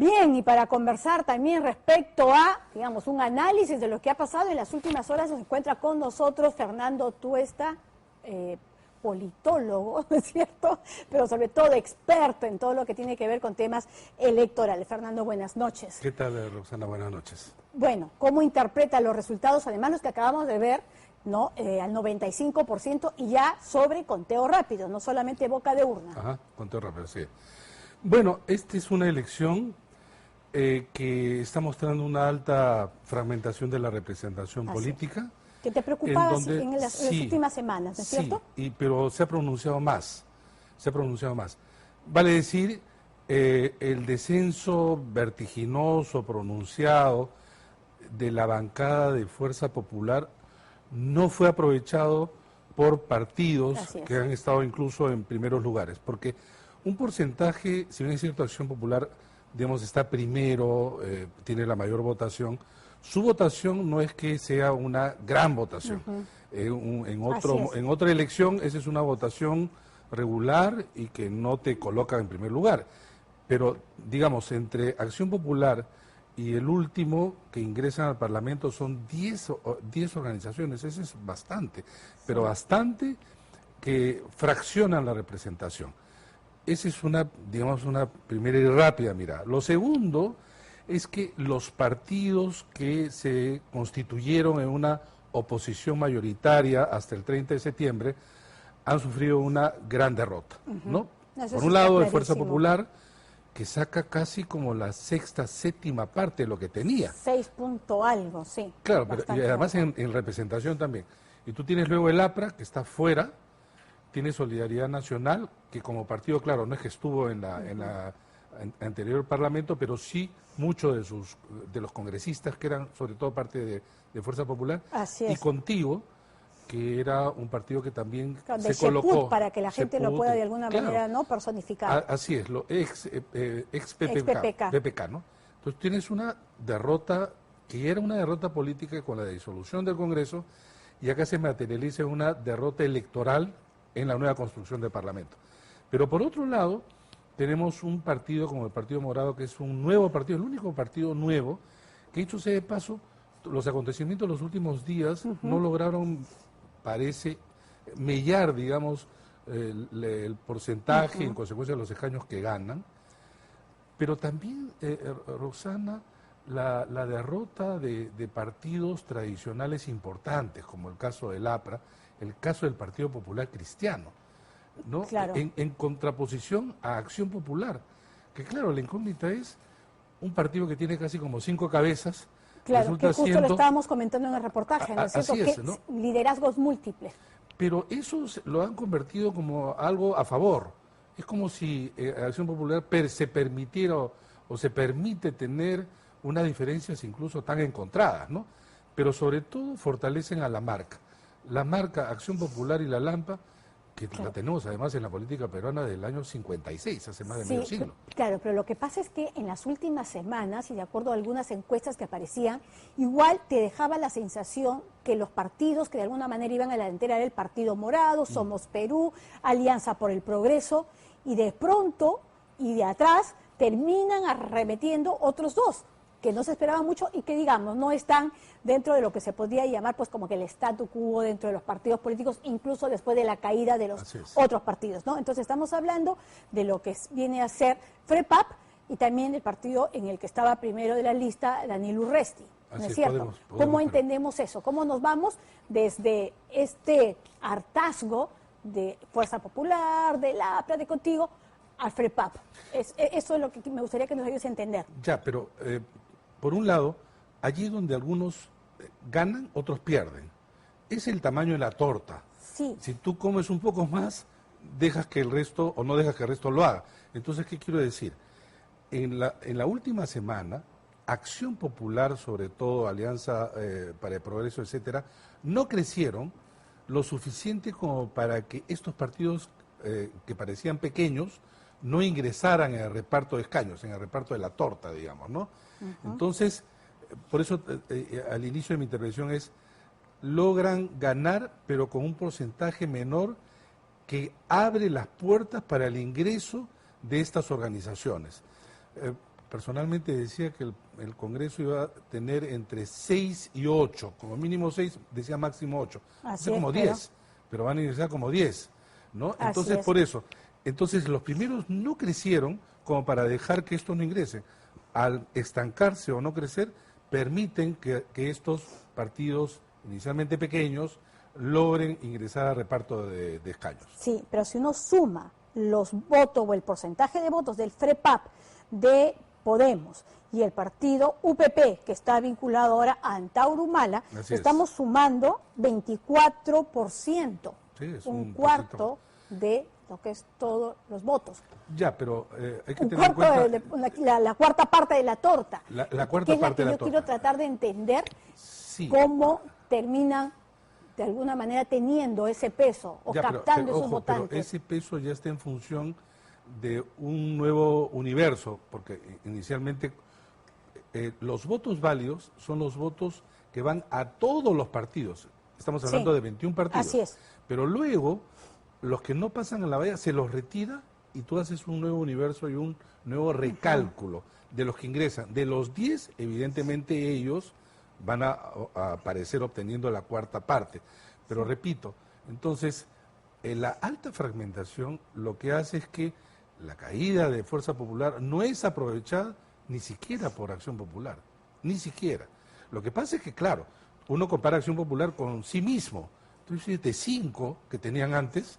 Bien, y para conversar también respecto a, digamos, un análisis de lo que ha pasado en las últimas horas, se encuentra con nosotros Fernando Tuesta, politólogo, ¿no es cierto? Pero sobre todo experto en todo lo que tiene que ver con temas electorales. Fernando, buenas noches. ¿Qué tal, Roxana? Buenas noches. Bueno, ¿cómo interpreta los resultados, además los que acabamos de ver, ¿no? Al 95% y ya sobre conteo rápido, no solamente boca de urna? Ajá, conteo rápido, sí. Bueno, esta es una elección que está mostrando una alta fragmentación de la representación política. Que te preocupaba en las últimas semanas, ¿no es cierto? Sí, pero se ha pronunciado más, Vale decir, el descenso vertiginoso, pronunciado de la bancada de Fuerza Popular no fue aprovechado por partidos que han estado incluso en primeros lugares, porque un porcentaje, si bien es cierto, Acción Popular, digamos, está primero, tiene la mayor votación, su votación no es que sea una gran votación. En otra elección, esa es una votación regular y que no te coloca en primer lugar. Pero, digamos, entre Acción Popular y el último que ingresan al Parlamento son 10 organizaciones, eso es bastante, pero bastante que fraccionan la representación. Esa es una, digamos, una primera y rápida mirada. Lo segundo es que los partidos que se constituyeron en una oposición mayoritaria hasta el 30 de septiembre han sufrido una gran derrota, ¿no? Por un lado, de Fuerza Popular, que saca casi como la sexta, séptima parte de lo que tenía. 6 punto algo, sí. Claro, pero, y además en representación también. Y tú tienes luego el APRA, que está fuera, tiene Solidaridad Nacional, que como partido, claro, no es que estuvo en la anterior parlamento, pero sí muchos de los congresistas que eran sobre todo parte de Fuerza Popular. Así es. Y Contigo, que era un partido que también se Seput, colocó para que la gente lo pueda de alguna manera no personificar. Así es, lo ex PPK, ¿no? Entonces tienes una derrota que era una derrota política con la disolución del Congreso, y acá se materializa una derrota electoral en la nueva construcción del Parlamento. Pero por otro lado, tenemos un partido como el Partido Morado, que es un nuevo partido, el único partido nuevo, que dicho sea de paso, los acontecimientos de los últimos días no lograron, parece, mellar, digamos, el porcentaje en consecuencia de los escaños que ganan, pero también, Roxana, la derrota de partidos tradicionales importantes, como el caso del APRA, el caso del Partido Popular Cristiano, ¿no? Claro. En contraposición a Acción Popular, que claro, la incógnita es un partido que tiene casi como 5 cabezas. Claro, que justo lo estábamos comentando en el reportaje, ¿no es cierto? Así es, ¿no? Liderazgos múltiples. Pero eso lo han convertido como algo a favor. Es como si Acción Popular se permitiera o se permite tener unas diferencias incluso tan encontradas, ¿no? Pero sobre todo fortalecen a la marca. La marca Acción Popular y la Lampa, que la tenemos además en la política peruana del año 56, hace más de medio siglo. Claro, pero lo que pasa es que en las últimas semanas, y de acuerdo a algunas encuestas que aparecían, igual te dejaba la sensación que los partidos que de alguna manera iban a la delantera era el Partido Morado, Somos Perú, Alianza por el Progreso, y de pronto, y de atrás, terminan arremetiendo otros dos, que no se esperaba mucho y que, digamos, no están dentro de lo que se podría llamar pues como que el statu quo dentro de los partidos políticos, incluso después de la caída de los otros partidos, ¿no? Entonces estamos hablando de lo que viene a ser FREPAP y también el partido en el que estaba primero de la lista, Daniel Urresti, ¿no es cierto? ¿Cómo entendemos eso? ¿Cómo nos vamos desde este hartazgo de Fuerza Popular, de la APRA, de Contigo, al FREPAP? Eso es lo que me gustaría que nos ayudes a entender. Ya, pero por un lado, allí donde algunos ganan, otros pierden. Es el tamaño de la torta. Sí. Si tú comes un poco más, dejas que el resto, o no dejas que el resto lo haga. Entonces, ¿qué quiero decir? En la última semana, Acción Popular, sobre todo Alianza para el Progreso, etcétera, no crecieron lo suficiente como para que estos partidos que parecían pequeños no ingresaran en el reparto de escaños, en el reparto de la torta, digamos, ¿no? Entonces, por eso al inicio de mi intervención logran ganar, pero con un porcentaje menor que abre las puertas para el ingreso de estas organizaciones. personalmente decía que el Congreso iba a tener entre 6 y 8, como mínimo 6, decía máximo 8. Así como es, 10, pero van a ingresar como 10, ¿no? Entonces, por eso, entonces los primeros no crecieron como para dejar que esto no ingrese. Al estancarse o no crecer, permiten que estos partidos inicialmente pequeños logren ingresar al reparto de escaños. Sí, pero si uno suma los votos o el porcentaje de votos del FREPAP de Podemos y el partido UPP, que está vinculado ahora a Antauro Humala, estamos sumando 24%, un cuarto de lo que es todos los votos. Ya, pero hay que tener en cuenta... La cuarta parte de la torta. La cuarta parte de la torta. Yo quiero tratar de entender cómo terminan de alguna manera teniendo ese peso o ya, captando esos votantes. Pero ese peso ya está en función de un nuevo universo, porque inicialmente los votos válidos son los votos que van a todos los partidos. Estamos hablando de 21 partidos. Así es. Pero luego, los que no pasan a la valla se los retira y tú haces un nuevo universo y un nuevo recálculo de los que ingresan. De los 10, evidentemente ellos van a aparecer obteniendo la cuarta parte. Pero repito, entonces, la alta fragmentación lo que hace es que la caída de Fuerza Popular no es aprovechada ni siquiera por Acción Popular, ni siquiera. Lo que pasa es que, claro, uno compara Acción Popular con sí mismo. Entonces, de 5 que tenían antes,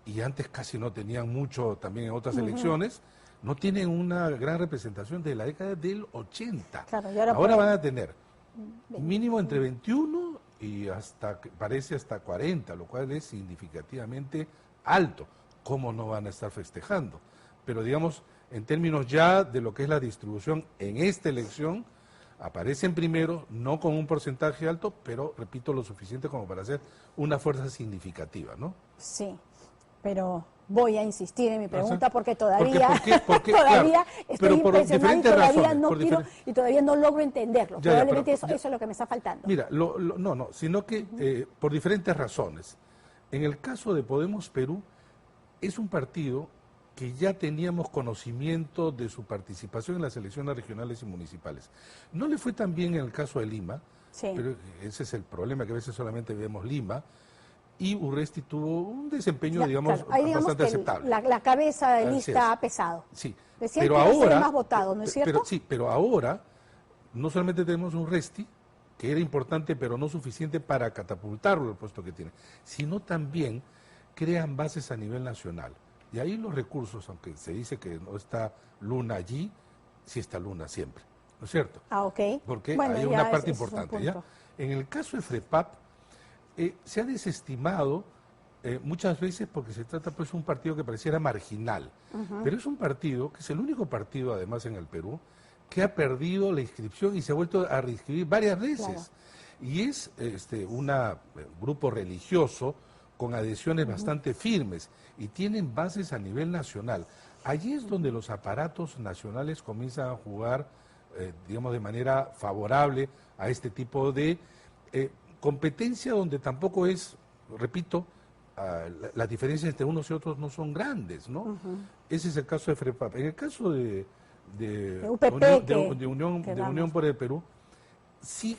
y antes casi no tenían mucho también en otras elecciones, no tienen una gran representación de la década del 80. Claro, ahora van a tener mínimo entre 21 y parece hasta 40, lo cual es significativamente alto. ¿Cómo no van a estar festejando? Pero digamos, en términos ya de lo que es la distribución en esta elección, aparecen primero, no con un porcentaje alto, pero, repito, lo suficiente como para hacer una fuerza significativa, ¿no? Sí, pero voy a insistir en mi pregunta porque todavía, todavía estoy impresionada y todavía no quiero y todavía no logro entenderlo. Probablemente eso es lo que me está faltando. Mira, sino que por diferentes razones. En el caso de Podemos Perú, es un partido que ya teníamos conocimiento de su participación en las elecciones regionales y municipales. No le fue tan bien en el caso de Lima, pero ese es el problema, que a veces solamente vemos Lima, y Urresti tuvo un desempeño, digamos bastante aceptable. La cabeza de lista ha pesado. Sí, decían pero que ahora... ser más votado, ¿no es cierto? Pero ahora, no solamente tenemos un Urresti, que era importante, pero no suficiente para catapultarlo al puesto que tiene, sino también crean bases a nivel nacional. Y ahí los recursos, aunque se dice que no está Luna allí, sí está Luna siempre, ¿no es cierto? Porque hay una parte importante. ¿Ya? En el caso de FREPAP, se ha desestimado muchas veces porque se trata pues de un partido que pareciera marginal, pero es un partido que es el único partido además en el Perú que ha perdido la inscripción y se ha vuelto a reinscribir varias veces. Claro. Y es un grupo religioso con adhesiones bastante firmes y tienen bases a nivel nacional. Allí es donde los aparatos nacionales comienzan a jugar, digamos, de manera favorable a este tipo de competencia donde tampoco es, repito, las diferencias entre unos y otros no son grandes, ¿no? Ese es el caso de FREPAP. En el caso de Unión por el Perú, sí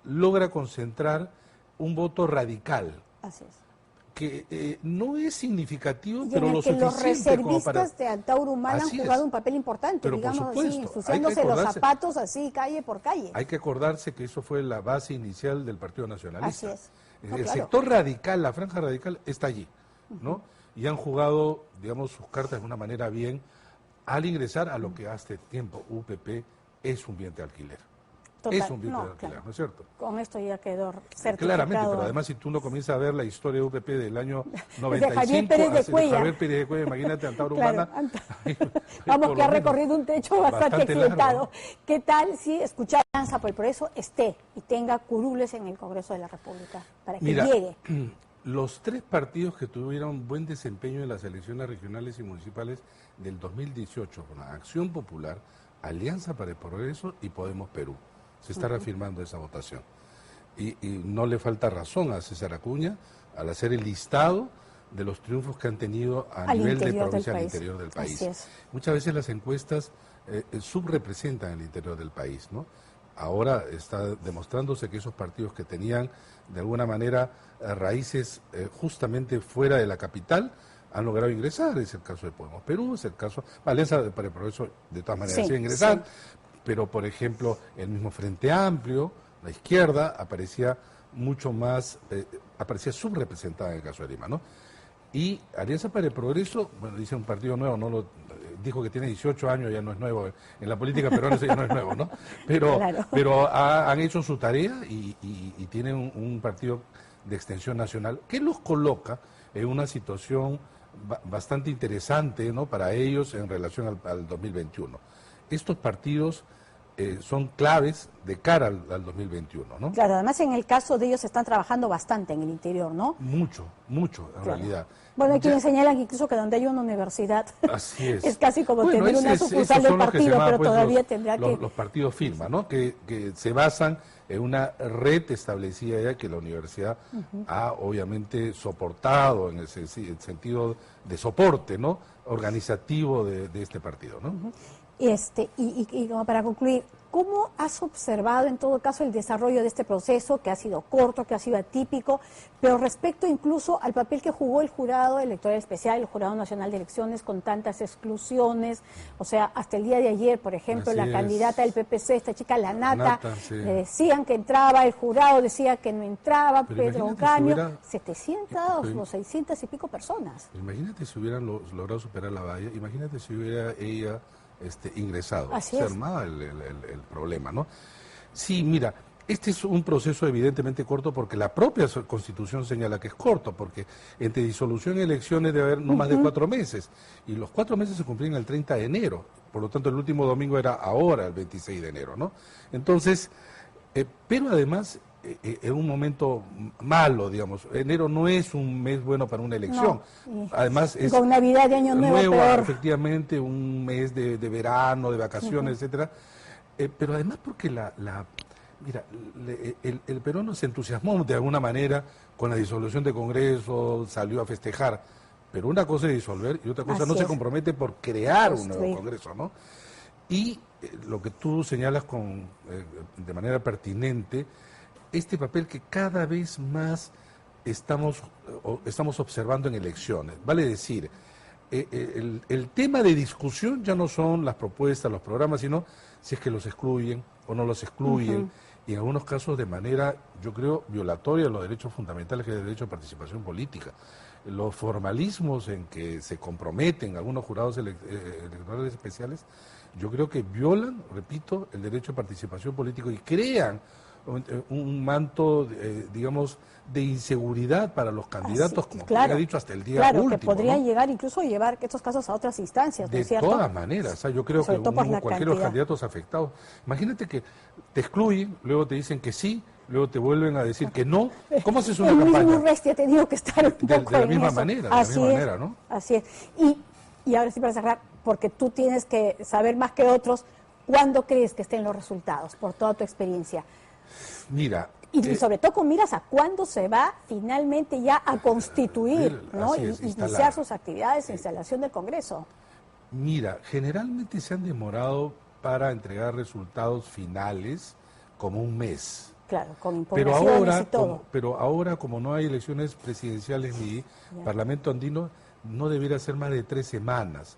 logra concentrar un voto radical. Así es. Que no es significativo, y pero lo suficiente los reservistas como para... de Antauro Humala han jugado un papel importante, pero digamos así, ensuciándose los zapatos así, calle por calle. Hay que acordarse que eso fue la base inicial del Partido Nacionalista. Así es. El sector radical, la franja radical, está allí, ¿no? Y han jugado, digamos, sus cartas de una manera bien al ingresar a lo que hace tiempo UPP es un bien de alquiler. Es un bien de alquiler, ¿no es cierto? Con esto ya quedó certificado. Claramente, pero además si tú no comienzas a ver la historia de UPP del año 95, de Javier Pérez de Cuellar, imagínate Antauro Humala. Vamos, que ha recorrido un techo bastante accidentado. Largo, ¿no? ¿Qué tal si escuchar Alianza por el Progreso esté y tenga curules en el Congreso de la República para que llegue? Los 3 partidos que tuvieron buen desempeño en las elecciones regionales y municipales del 2018, con Acción Popular, Alianza para el Progreso y Podemos Perú. Se está reafirmando esa votación. Y no le falta razón a César Acuña al hacer el listado de los triunfos que han tenido a nivel de provincia al interior del país. Así es. Muchas veces las encuestas subrepresentan el interior del país, ¿no? Ahora está demostrándose que esos partidos que tenían de alguna manera raíces justamente fuera de la capital han logrado ingresar. Es el caso de Podemos Perú, es el caso Alianza para el Progreso, de todas maneras iba a ingresar, pero por ejemplo el mismo Frente Amplio, la izquierda, aparecía mucho más, aparecía subrepresentada en el caso de Lima, ¿no? Y Alianza para el Progreso, bueno, dice un partido nuevo, no lo dijo que tiene 18 años, ya no es nuevo, en la política peruana eso ya no es nuevo, ¿no? Pero, claro. pero han hecho su tarea y tienen un partido de extensión nacional que los coloca en una situación bastante interesante, ¿no?, para ellos en relación al 2021. Estos partidos son claves de cara al 2021, ¿no? Claro, además en el caso de ellos están trabajando bastante en el interior, ¿no? Mucho, en realidad. Bueno, hay quienes señalan incluso que donde hay una universidad así es casi como tener una sucursal del partido, pero todavía tendrá que... Los partidos firma, ¿no? Que se basan en una red establecida ya que la universidad ha obviamente soportado en el sentido de soporte, ¿no?, organizativo de este partido, ¿no? Y como para concluir, ¿cómo has observado en todo caso el desarrollo de este proceso, que ha sido corto, que ha sido atípico, pero respecto incluso al papel que jugó el jurado electoral especial, el Jurado Nacional de Elecciones, con tantas exclusiones? O sea, hasta el día de ayer, por ejemplo, Así la es. candidata del PPC, esta chica Lanata, sí. le decían que entraba, el jurado decía que no entraba, Pero Pedro imagínate Ocaño, si hubiera- 700 o 600 y pico personas. Imagínate si hubieran logrado superar la valla, imagínate si hubiera ella ingresado. Así Se es. armaba el problema, ¿no? Sí, mira, este es un proceso evidentemente corto porque la propia Constitución señala que es corto, porque entre disolución y elecciones debe haber no más de 4 meses, y los 4 meses se cumplían el 30 de enero, por lo tanto el último domingo era ahora, el 26 de enero, ¿no? Entonces, pero además, en un momento malo, digamos, enero no es un mes bueno para una elección, No, además es... con Navidad de Año Nuevo peor. Efectivamente, un mes de verano, de vacaciones, etcétera, pero además porque mira, el peruano se entusiasmó de alguna manera con la disolución del Congreso, salió a festejar, pero una cosa es disolver y otra cosa Así no se es. compromete por crear un Construir. nuevo Congreso, ¿no? Y lo que tú señalas de manera pertinente, este papel que cada vez más estamos observando en elecciones, vale decir, el tema de discusión ya no son las propuestas, los programas, sino si es que los excluyen o no los excluyen, y en algunos casos de manera, yo creo, violatoria de los derechos fundamentales, que es el derecho a participación política. Los formalismos en que se comprometen algunos jurados electorales especiales, yo creo que violan, repito, el derecho a participación política y crean un manto, digamos, de inseguridad para los candidatos, como claro, ha dicho hasta el día claro, último. que podría ¿no? llegar incluso a llevar estos casos a otras instancias, ¿no De es cierto? todas maneras, o sea, yo creo Sobre que todo por la cualquiera de los cantidad. candidatos afectados, imagínate que te excluyen, luego te dicen que sí, luego te vuelven a decir que no. ¿Cómo haces una El campaña? mismo Resti ha tenido que estar un De poco la en misma eso. manera, de la Así misma es, manera, ¿no? Así es. Y ahora sí, para cerrar, porque tú tienes que saber más que otros, ¿cuándo crees que estén los resultados, por toda tu experiencia? Mira, Y sobre todo con miras a cuándo se va finalmente ya a constituir, ¿no? así es, Iniciar instalar. sus actividades de instalación del Congreso. mira, generalmente se han demorado para entregar resultados finales como un mes. Claro, con Pero impugnaciones y todo. ahora, como no hay elecciones presidenciales ni Parlamento andino, no debiera ser más de 3 semanas.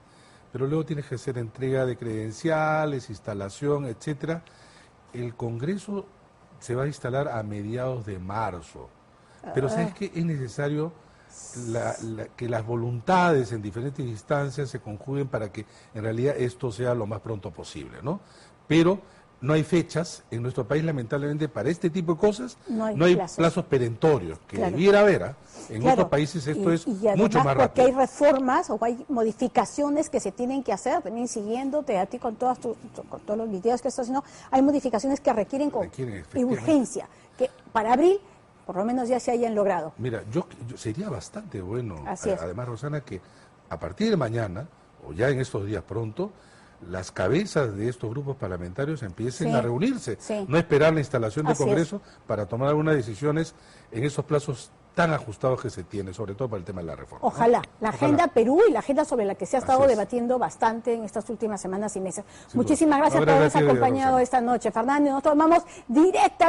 Pero luego tienes que hacer entrega de credenciales, instalación, etcétera. El Congreso se va a instalar a mediados de marzo. Pero ¿sabes qué? Es necesario que las voluntades en diferentes instancias se conjuguen para que en realidad esto sea lo más pronto posible, ¿no? Pero no hay fechas en nuestro país, lamentablemente, para este tipo de cosas. No hay plazos perentorios, que debiera haber. En otros países esto es mucho más rápido. Porque hay reformas o hay modificaciones que se tienen que hacer, también siguiéndote a ti con todos los videos que estás haciendo, hay modificaciones que requieren urgencia, que para abril por lo menos ya se hayan logrado. Mira, yo sería bastante bueno, Así además, Rosana, que a partir de mañana, o ya en estos días pronto, las cabezas de estos grupos parlamentarios empiecen a reunirse, no esperar la instalación del Congreso para tomar algunas decisiones en esos plazos tan ajustados que se tiene, sobre todo para el tema de la reforma. Ojalá. ¿no? La Ojalá. agenda Perú y la agenda sobre la que se ha estado Así es. debatiendo bastante en estas últimas semanas y meses. Sin Muchísimas duda. gracias por Ahora, habernos gracias, acompañado Rosana. esta noche. Fernando, nosotros vamos directamente